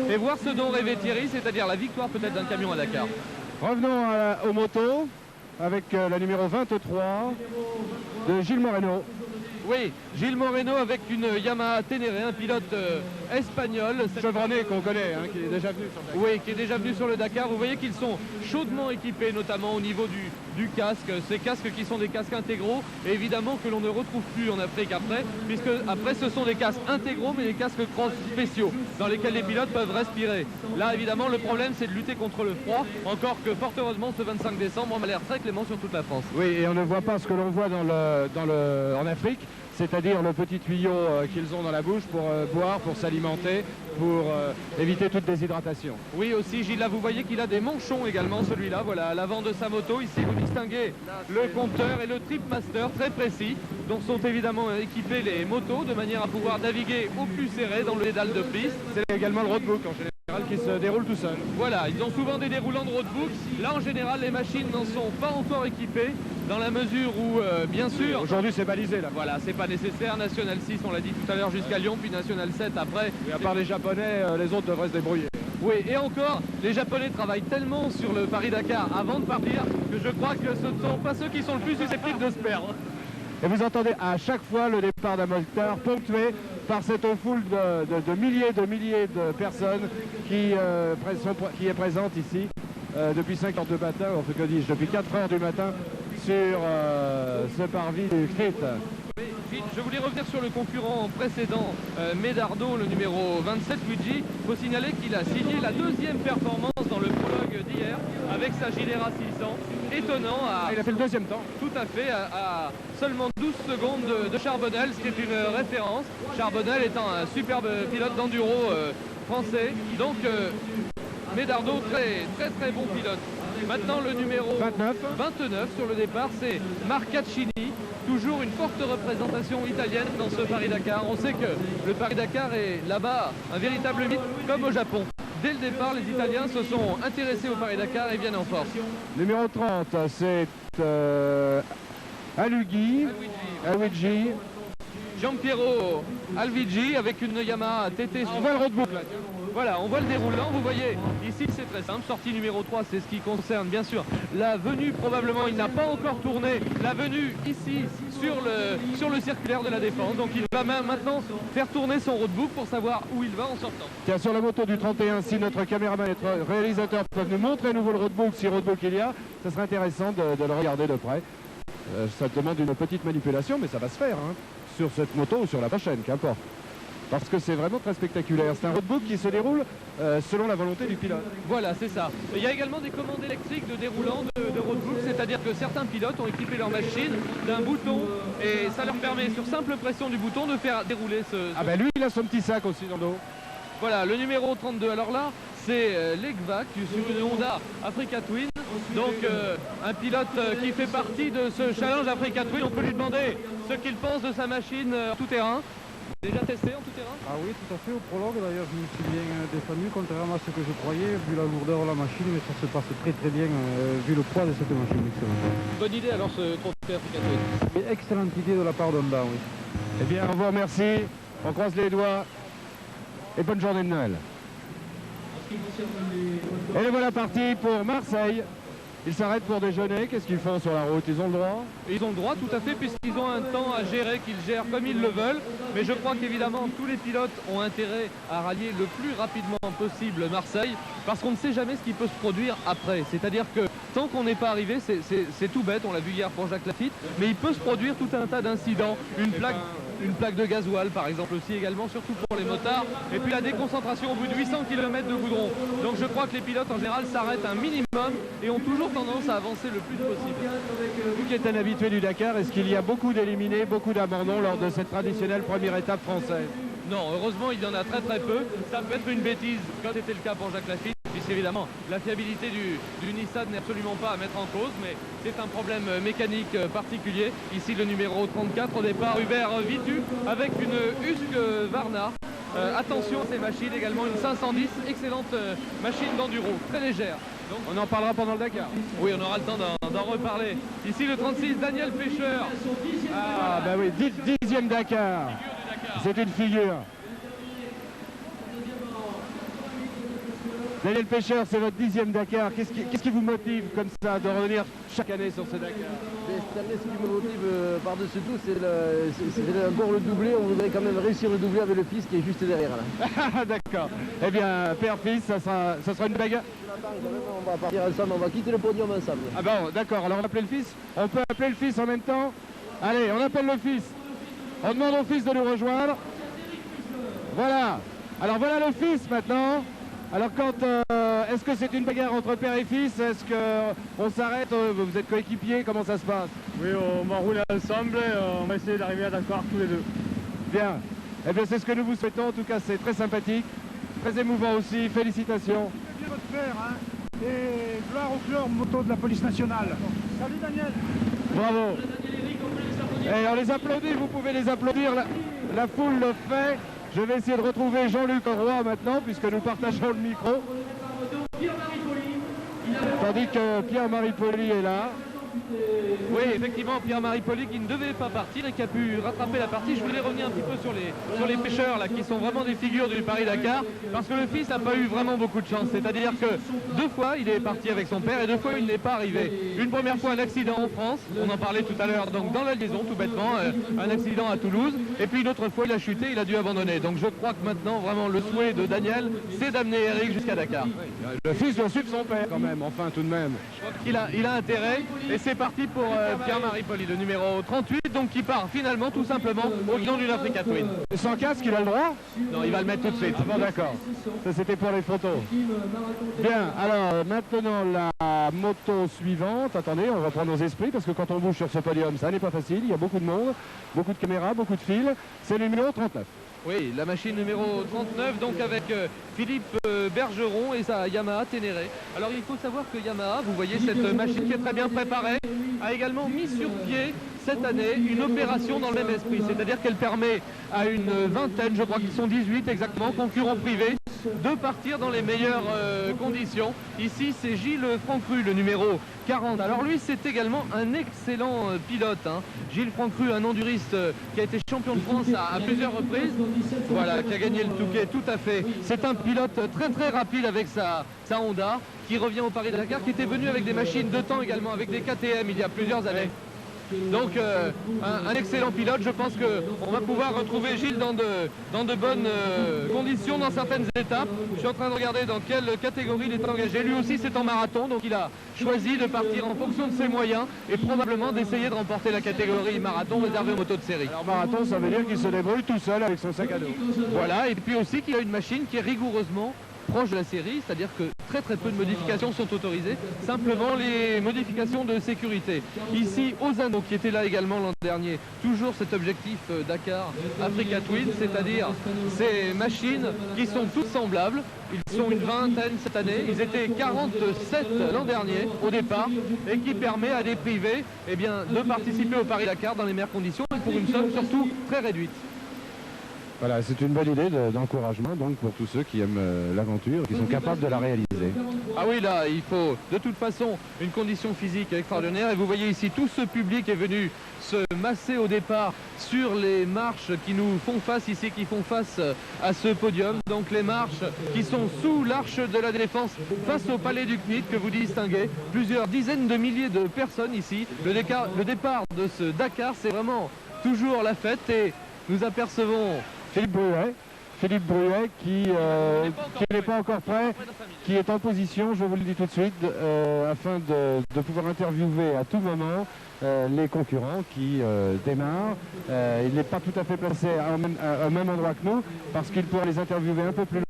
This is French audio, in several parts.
et voir ce dont rêvait Thierry, c'est-à-dire la victoire peut-être d'un camion à Dakar. Revenons aux motos avec la numéro 23 de Gilles Moreno. Oui, Gilles Moreno avec une Yamaha Ténéré, un pilote espagnol. Chevronné qu'on connaît, hein, qui est déjà venu sur le Dakar. Oui, qui est déjà venu sur le Dakar. Vous voyez qu'ils sont chaudement équipés, notamment au niveau du casque. Ces casques qui sont des casques intégraux, et évidemment que l'on ne retrouve plus en Afrique après, puisque après ce sont des casques intégraux, mais des casques cross spéciaux, dans lesquels les pilotes peuvent respirer. Là, évidemment, le problème, c'est de lutter contre le froid, encore que, fort heureusement, ce 25 décembre, on a l'air très clément sur toute la France. Oui, et on ne voit pas ce que l'on voit en Afrique, c'est-à-dire le petit tuyau qu'ils ont dans la bouche pour boire, pour s'alimenter, pour éviter toute déshydratation. Oui, aussi, Gilles, là, vous voyez qu'il a des manchons également, celui-là, voilà, à l'avant de sa moto. Ici, vous distinguez le compteur et le trip master, très précis, dont sont évidemment équipés les motos, de manière à pouvoir naviguer au plus serré dans le dédale de piste. C'est également le roadbook, en général, qui se déroule tout seul. Voilà, ils ont souvent des déroulants de roadbook. Là, en général, les machines n'en sont pas encore équipées, dans la mesure où, bien sûr... Aujourd'hui, c'est balisé, là. Voilà, c'est pas nécessaire. National 6, on l'a dit tout à l'heure, jusqu'à Lyon, puis National 7 après. Et à part les Japonais, les autres devraient se débrouiller. Oui, et encore, les Japonais travaillent tellement sur le Paris-Dakar avant de partir que je crois que ce ne sont pas ceux qui sont le plus susceptibles de se perdre. Et vous entendez à chaque fois le départ d'un moteur ponctué par cette foule de milliers de personnes qui est présente ici depuis 52 matins, enfin que dis-je, depuis 4 heures du matin sur ce parvis du CRIT. Oui, je voulais revenir sur le concurrent précédent, Medardo, le numéro 27, Luigi. Il faut signaler qu'il a signé la deuxième performance dans le prologue d'hier avec sa Gilera 600. Étonnant. Il a fait le deuxième temps. Tout à fait, à seulement 12 secondes de Charbonnel, ce qui est une référence. Charbonnel étant un superbe pilote d'enduro français. Donc Medardo, très bon pilote. Maintenant le numéro 29 sur le départ, c'est Marcaccini. Toujours une forte représentation italienne dans ce Paris-Dakar. On sait que le Paris-Dakar est là-bas un véritable mythe, comme au Japon. Dès le départ, les Italiens se sont intéressés au Paris-Dakar et viennent en force. Numéro 30, c'est Alughi, Giampiero Alvigi avec une Yamaha TT. On voit le roadbook là. Voilà, on voit le déroulant, vous voyez, ici c'est très simple, sortie numéro 3, c'est ce qui concerne bien sûr la venue, probablement il n'a pas encore tourné, la venue ici sur le circulaire de la Défense, donc il va maintenant faire tourner son roadbook pour savoir où il va en sortant. Tiens, sur la moto du 31, si notre caméraman et notre réalisateur peuvent nous montrer à nouveau le roadbook, si roadbook il y a, ça serait intéressant de le regarder de près. Ça demande une petite manipulation, mais ça va se faire, hein, sur cette moto ou sur la prochaine, qu'importe. Parce que c'est vraiment très spectaculaire. C'est un roadbook qui se déroule selon la volonté du pilote. Voilà, c'est ça. Il y a également des commandes électriques de déroulant de roadbook, c'est-à-dire que certains pilotes ont équipé leur machine d'un bouton et ça leur permet, sur simple pression du bouton, de faire dérouler ce... Ah ben lui, il a son petit sac aussi dans le dos. Voilà, le numéro 32. Alors là, c'est Legvac sur une Honda Africa Twin. Donc un pilote qui fait partie de ce challenge Africa Twin. On peut lui demander ce qu'il pense de sa machine tout-terrain. Déjà testé en tout-terrain? Ah oui, tout à fait, au prologue d'ailleurs je me suis bien défendu, contrairement à ce que je croyais, vu la lourdeur de la machine, mais ça se passe très bien vu le poids de cette machine. Bonne idée alors ce trophée Africa Twin. Excellente idée de la part d'Honda, oui. Eh bien, on vous remercie, on croise les doigts et bonne journée de Noël. Et le voilà parti pour Marseille. Ils s'arrêtent pour déjeuner, qu'est-ce qu'ils font sur la route? Ils ont le droit? Ils ont le droit, tout à fait, puisqu'ils ont un temps à gérer, qu'ils gèrent comme ils le veulent. Mais je crois qu'évidemment, tous les pilotes ont intérêt à rallier le plus rapidement possible Marseille, parce qu'on ne sait jamais ce qui peut se produire après. C'est-à-dire que tant qu'on n'est pas arrivé, c'est tout bête, on l'a vu hier pour Jacques Lafitte, mais il peut se produire tout un tas d'incidents. Une plaque de gasoil par exemple aussi également, surtout pour les motards, et puis la déconcentration au bout de 800 km de goudron. Donc je crois que les pilotes en général s'arrêtent un minimum et ont toujours tendance à avancer le plus possible. Vous qui êtes un habitué du Dakar, est-ce qu'il y a beaucoup d'éliminés, beaucoup d'abandons lors de cette traditionnelle première étape française? Non, heureusement il y en a très peu. Ça peut être une bêtise quand c'était le cas pour Jacques Lafitte, puisqu'évidemment la fiabilité du Nissan n'est absolument pas à mettre en cause, mais c'est un problème mécanique particulier. Ici le numéro 34 au départ, Hubert Vitu avec une Husky Varna. Attention à ces machines, également une 510, excellente machine d'enduro, très légère. Donc, on en parlera pendant le Dakar. Oui, on aura le temps d'en reparler. Ici le 36, Daniel Fischer. Ah bah oui, 10e Dakar. C'est une figure. Daniel Pêcheur, c'est votre 10e Dakar. Qu'est-ce qui vous motive comme ça de revenir chaque année sur ce Dakar? Cette année, ce qui me motive par-dessus tout, c'est encore le doublé. On voudrait quand même réussir le doublé avec le fils qui est juste derrière. Là. D'accord. Eh bien, père-fils, ça sera une bagarre. On va partir ensemble, on va quitter le podium ensemble. Ah bon, d'accord. Alors on va appeler le fils. On peut appeler le fils en même temps. Allez, on appelle le fils. On demande au fils de nous rejoindre. Voilà. Alors voilà le fils maintenant. Alors est-ce que c'est une bagarre entre père et fils? Est-ce qu'on s'arrête? Vous êtes coéquipiers? Comment ça se passe? Oui, on va rouler ensemble et on va essayer d'arriver à Dakar tous les deux. Bien. Eh bien, c'est ce que nous vous souhaitons. En tout cas, c'est très sympathique, très émouvant aussi. Félicitations. Bien votre frère, hein, et gloire au club moto de la police nationale. Salut Daniel. Bravo. Et on les applaudit, vous pouvez les applaudir. La foule le fait. Je vais essayer de retrouver Jean-Luc Roy maintenant, puisque nous partageons le micro. Tandis que Pierre-Marie Poli est là. Oui, effectivement, Pierre-Marie Poli qui ne devait pas partir et qui a pu rattraper la partie. Je voulais revenir un petit peu sur les pêcheurs là, qui sont vraiment des figures du Paris-Dakar, parce que le fils n'a pas eu vraiment beaucoup de chance. C'est-à-dire que 2 fois, il est parti avec son père et 2 fois, il n'est pas arrivé. Une première fois, un accident en France, on en parlait tout à l'heure, donc dans la liaison, tout bêtement, un accident à Toulouse. Et puis une autre fois, il a chuté, il a dû abandonner. Donc je crois que maintenant, vraiment, le souhait de Daniel, c'est d'amener Eric jusqu'à Dakar. Le fils doit suivre son père quand même, enfin tout de même. Il a intérêt et c'est parti pour Pierre-Marie Poli, le numéro 38, donc qui part finalement tout simplement au guidon d'une Africa Twin. Et sans casque, il a le droit? Non, il va le mettre tout de suite. Ah bon, d'accord. Ça c'était pour les photos. Bien, alors maintenant la moto suivante. Attendez, on va prendre nos esprits parce que quand on bouge sur ce podium, ça n'est pas facile. Il y a beaucoup de monde, beaucoup de caméras, beaucoup de fils. C'est le numéro 39. Oui, la machine numéro 39, donc avec Philippe Bergeron et sa Yamaha Ténéré. Alors il faut savoir que Yamaha, vous voyez cette machine qui est très bien préparée, a également mis sur pied cette année une opération dans le même esprit. C'est-à-dire qu'elle permet à une vingtaine, je crois qu'ils sont 18 exactement, concurrents privés, de partir dans les meilleures conditions. Ici, c'est Gilles Francru, le numéro 40. Alors lui, c'est également un excellent pilote. Hein. Gilles Francru, un enduriste qui a été champion de France à plusieurs reprises. Voilà, qui a gagné le Touquet, tout à fait. C'est un pilote très très rapide avec sa Honda, qui revient au Paris-Dakar, qui était venu avec des machines de temps également, avec des KTM il y a plusieurs années. Donc un excellent pilote. Je pense qu'on va pouvoir retrouver Gilles dans de bonnes conditions dans certaines étapes. Je suis en train de regarder dans quelle catégorie il est engagé. Lui aussi c'est en marathon, donc il a choisi de partir en fonction de ses moyens et probablement d'essayer de remporter la catégorie marathon réservée aux motos de série. Alors marathon, ça veut dire qu'il se débrouille tout seul avec son sac à dos. Voilà, et puis aussi qu'il a une machine qui est rigoureusement proche de la série, c'est-à-dire que très très peu de modifications sont autorisées, simplement les modifications de sécurité. Ici, Ozano, qui était là également l'an dernier, toujours cet objectif Dakar Africa Twin, c'est-à-dire ces machines qui sont toutes semblables. Ils sont une vingtaine cette année, ils étaient 47 l'an dernier au départ, et qui permet à des privés de participer au Paris-Dakar dans les meilleures conditions et pour une somme surtout très réduite. Voilà, c'est une bonne idée d'encouragement donc pour tous ceux qui aiment l'aventure, qui sont capables de la réaliser. Ah oui, là, il faut de toute façon une condition physique extraordinaire. Et vous voyez ici, tout ce public est venu se masser au départ sur les marches qui nous font face ici, qui font face à ce podium. Donc les marches qui sont sous l'arche de la Défense, face au palais du CNIT que vous distinguez. Plusieurs dizaines de milliers de personnes ici. Le départ de ce Dakar, c'est vraiment toujours la fête et nous apercevons Philippe Bruet qui n'est pas encore prêt, qui est en position, je vous le dis tout de suite, afin de pouvoir interviewer à tout moment les concurrents qui démarrent. Il n'est pas tout à fait placé au même endroit que nous, parce qu'il pourra les interviewer un peu plus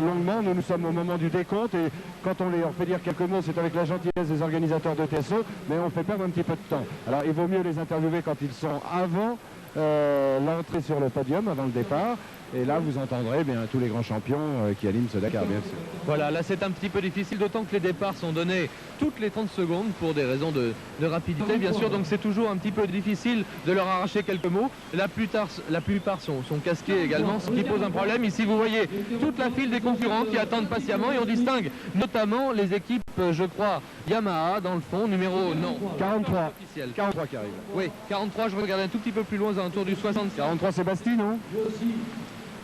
longuement. Nous sommes au moment du décompte et quand on leur fait dire quelques mots, c'est avec la gentillesse des organisateurs de TSO, mais on fait perdre un petit peu de temps. Alors il vaut mieux les interviewer quand ils sont avant l'entrée sur le podium, avant le départ. Et là, vous entendrez tous les grands champions qui animent ce Dakar, bien sûr. Voilà, là c'est un petit peu difficile, d'autant que les départs sont donnés toutes les 30 secondes pour des raisons de rapidité, bien sûr. Donc c'est toujours un petit peu difficile de leur arracher quelques mots. La plupart sont casqués également, ce qui pose un problème. Ici, vous voyez toute la file des concurrents qui attendent patiemment et on distingue notamment les équipes, je crois, Yamaha dans le fond, numéro 43. Officiel. 43 qui arrive. Oui, 43, je regarde un tout petit peu plus loin, à un tour du 60. 43, c'est Bastille, non?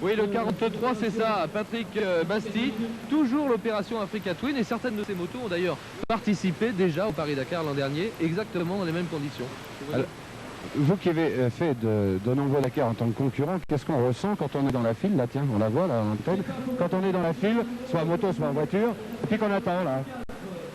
Oui, le 43, c'est ça, Patrick Bastille. Toujours l'opération Africa Twin et certaines de ces motos ont d'ailleurs participé déjà au Paris-Dakar l'an dernier, exactement dans les mêmes conditions. Alors, vous qui avez fait de nombreux Dakar en tant que concurrent, qu'est-ce qu'on ressent quand on est dans la file, là, tiens, on la voit, là, en tête, quand on est dans la file, soit en moto, soit en voiture, et puis qu'on attend, là?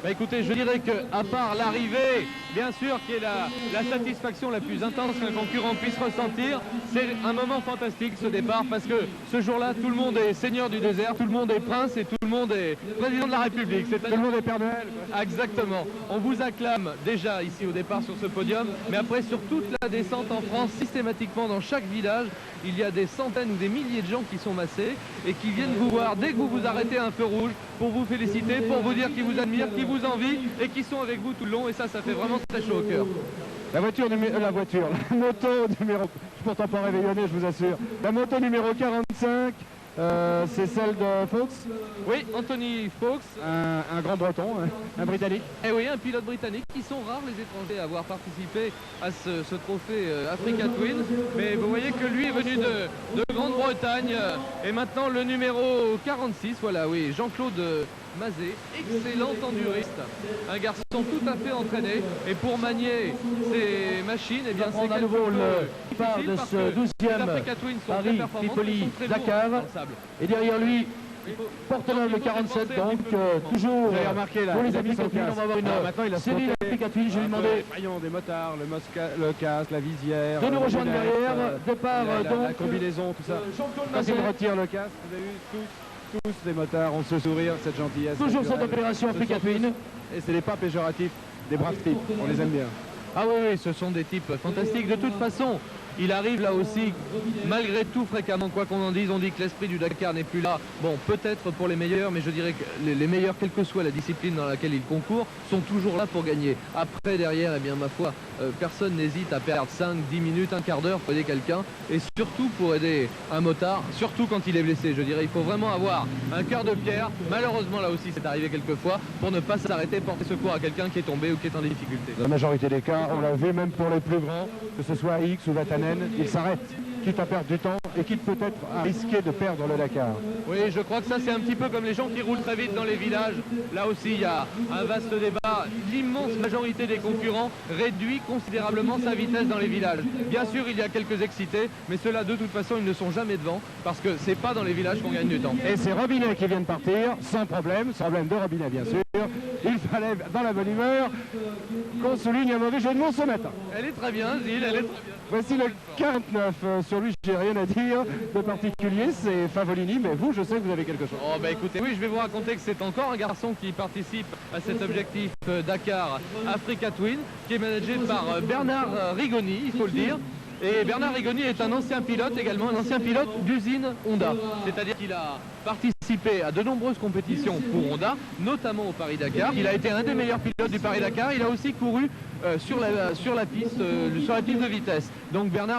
Bah écoutez, je dirais qu'à part l'arrivée, bien sûr, qui est la satisfaction la plus intense qu'un concurrent puisse ressentir, c'est un moment fantastique ce départ, parce que ce jour-là, tout le monde est seigneur du désert, tout le monde est prince et tout le monde est président de la République. Tout le monde est Père Noël, quoi. Exactement. On vous acclame déjà ici au départ sur ce podium, mais après sur toute la descente en France, systématiquement dans chaque village, il y a des centaines ou des milliers de gens qui sont massés et qui viennent vous voir dès que vous vous arrêtez à un feu rouge pour vous féliciter, pour vous dire qu'ils vous admirent, qu'ils vous envient et qu'ils sont avec vous tout le long, et ça fait vraiment très chaud au cœur. La moto numéro... Je suis pourtant pas réveillonné, je vous assure. La moto numéro 45, c'est celle de Fox. Oui, Anthony Fox. Un grand breton, un britannique. Et oui, un pilote britannique, qui sont rares les étrangers à avoir participé à ce trophée Africa Twin. Mais vous voyez que lui est venu de Grande-Bretagne. Et maintenant le numéro 46, voilà, oui, Jean-Claude Mazet, excellent enduriste, un garçon tout à fait entraîné, et pour manier ses machines, eh bien c'est à nouveau le départ de ce 12e Paris-Tripoli-Dakar, et derrière lui Porteneuve le 47, donc toujours Vous avez remarqué là, pour les il a mis Africa son Twin, on casque. va avoir Alors, maintenant, il une a série sauté. d'Africa Twin. Je lui ai demandé Des motards, le casque, la visière. de nous rejoindre lunettes, derrière, départ la donc combinaison, tout ça. Quand Mazet. il retire le casque, vous avez vu tous des motards ont ce sourire, cette gentillesse. Toujours cette naturelle. opération Africa Twin. Et c'est des pas péjoratifs, des braves types, on les aime bien. Ah oui, oui, ce sont des types fantastiques. De toute façon, il arrive là aussi, malgré tout, fréquemment, quoi qu'on en dise, on dit que l'esprit du Dakar n'est plus là. Bon, peut-être pour les meilleurs, mais je dirais que les meilleurs, quelle que soit la discipline dans laquelle ils concourent, sont toujours là pour gagner. Après, derrière, eh bien, ma foi, personne n'hésite à perdre 5, 10 minutes, un quart d'heure pour aider quelqu'un, et surtout pour aider un motard, surtout quand il est blessé. Je dirais, il faut vraiment avoir un cœur de pierre. Malheureusement, là aussi, c'est arrivé quelques fois, pour ne pas s'arrêter, porter secours à quelqu'un qui est tombé ou qui est en difficulté. La majorité des cas, on l'a vu même pour les plus grands, que ce soit X ou Vatanen, ils s'arrêtent, quitte à perdre du temps et quitte peut-être à risquer de perdre le Dakar. Oui, je crois que ça c'est un petit peu comme les gens qui roulent très vite dans les villages. Là aussi il y a un vaste débat. L'immense majorité des concurrents réduit considérablement sa vitesse dans les villages. Bien sûr il y a quelques excités, mais ceux-là de toute façon ils ne sont jamais devant, parce que c'est pas dans les villages qu'on gagne du temps. Et c'est Robinet qui vient de partir, sans problème de Robinet bien sûr. Il fallait, dans la bonne humeur, qu'on souligne un mauvais jeu de mots ce matin. Elle est très bien, Gilles, elle est très bien. Voici le 49, sur lui j'ai rien à dire de particulier, c'est Favolini, mais vous je sais que vous avez quelque chose. Oh bah écoutez, oui je vais vous raconter que c'est encore un garçon qui participe à cet objectif Dakar Africa Twin, qui est managé par Bernard Rigoni, il faut le dire. Et Bernard Rigoni est un ancien pilote également, un ancien pilote d'usine Honda. C'est-à-dire qu'il a participé à de nombreuses compétitions pour Honda, notamment au Paris-Dakar. Il a été un des meilleurs pilotes du Paris-Dakar. Il a aussi couru sur la piste de vitesse. Donc Bernard